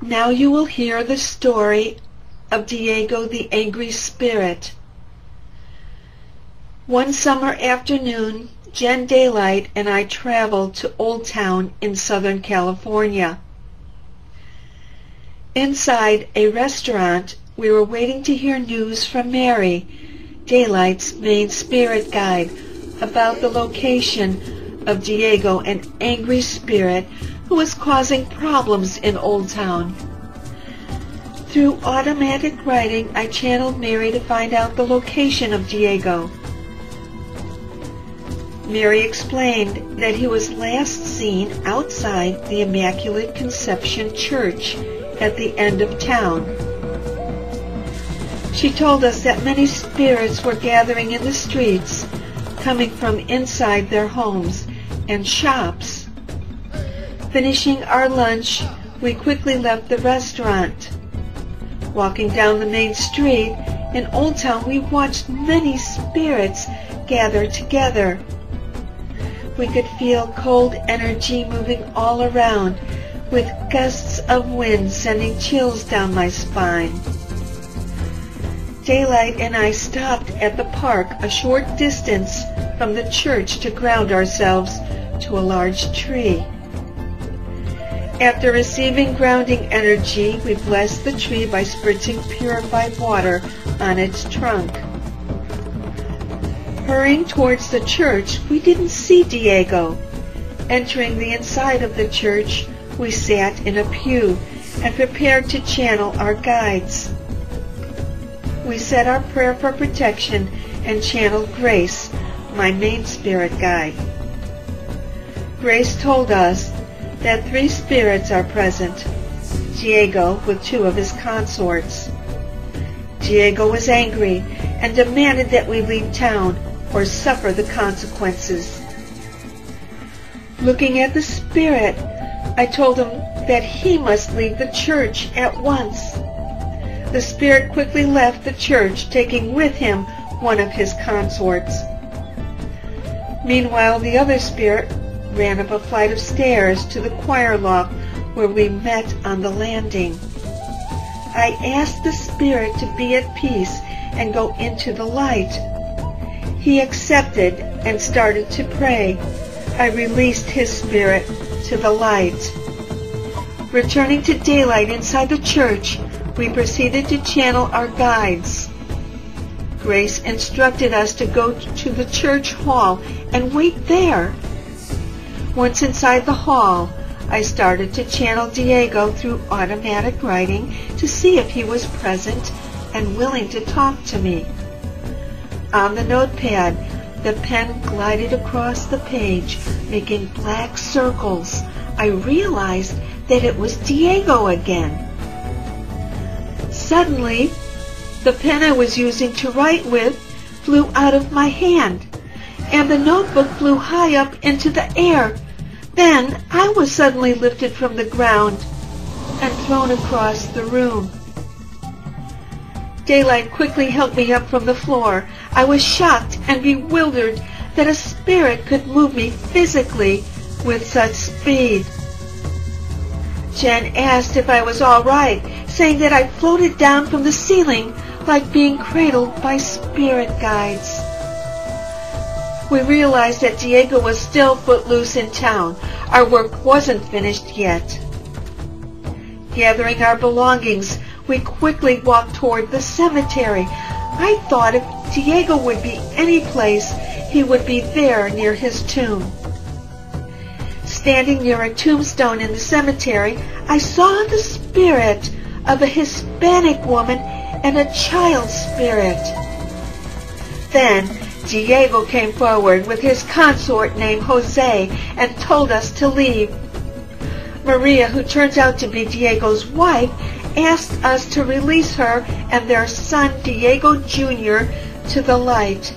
Now you will hear the story of Diego the Angry Spirit. One summer afternoon, Jen Daylight and I traveled to Old Town in Southern California. Inside a restaurant, we were waiting to hear news from Mary, Daylight's main spirit guide, about the location of Diego, an angry spirit who was causing problems in Old Town. Through automatic writing, I channeled Mary to find out the location of Diego. Mary explained that he was last seen outside the Immaculate Conception Church at the end of town. She told us that many spirits were gathering in the streets, coming from inside their homes and shops. Finishing our lunch, we quickly left the restaurant. Walking down the main street in Old Town, we watched many spirits gather together. We could feel cold energy moving all around, with gusts of wind sending chills down my spine. Daylight and I stopped at the park a short distance from the church to ground ourselves to a large tree. After receiving grounding energy, we blessed the tree by spritzing purified water on its trunk. Hurrying towards the church, we didn't see Diego. Entering the inside of the church, we sat in a pew and prepared to channel our guides. We said our prayer for protection and channeled Grace, my main spirit guide. Grace told us that 3 spirits are present, Diego with 2 of his consorts. Diego was angry and demanded that we leave town or suffer the consequences. Looking at the spirit, I told him that he must leave the church at once. The spirit quickly left the church, taking with him one of his consorts. Meanwhile, the other spirit ran up a flight of stairs to the choir loft where we met on the landing. I asked the spirit to be at peace and go into the light. He accepted and started to pray. I released his spirit to the light. Returning to Daylight inside the church, we proceeded to channel our guides. Grace instructed us to go to the church hall and wait there. Once inside the hall, I started to channel Diego through automatic writing to see if he was present and willing to talk to me. On the notepad, the pen glided across the page, making black circles. I realized that it was Diego again. Suddenly, the pen I was using to write with flew out of my hand, and the notebook flew high up into the air. Then I was suddenly lifted from the ground and thrown across the room. Daylight quickly helped me up from the floor. I was shocked and bewildered that a spirit could move me physically with such speed. Jen asked if I was all right, saying that I floated down from the ceiling like being cradled by spirit guides. We realized that Diego was still footloose in town. Our work wasn't finished yet. Gathering our belongings, we quickly walked toward the cemetery. I thought if Diego would be any place, he would be there near his tomb. Standing near a tombstone in the cemetery, I saw the spirit of a Hispanic woman and a child spirit. Then Diego came forward with his consort named Jose and told us to leave. Maria, who turns out to be Diego's wife, asked us to release her and their son Diego Jr. to the light.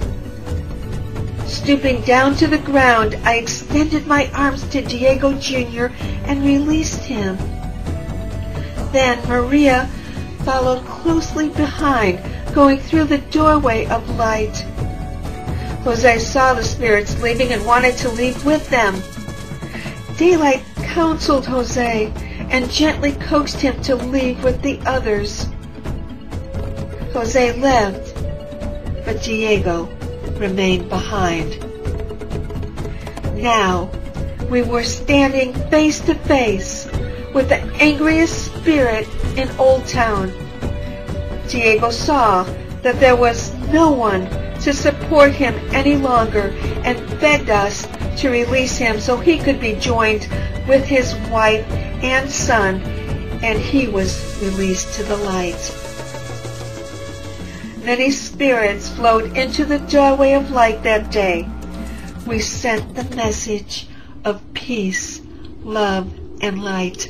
Stooping down to the ground, I extended my arms to Diego Jr. and released him. Then Maria followed closely behind, going through the doorway of light. Jose saw the spirits leaving and wanted to leave with them. Daylight counseled Jose and gently coaxed him to leave with the others. Jose left, but Diego remained behind. Now we were standing face to face with the angriest spirit in Old Town. Diego saw that there was no one to support him any longer and begged us to release him so he could be joined with his wife and son, and he was released to the light. Many spirits flowed into the doorway of light that day. We sent the message of peace, love, and light.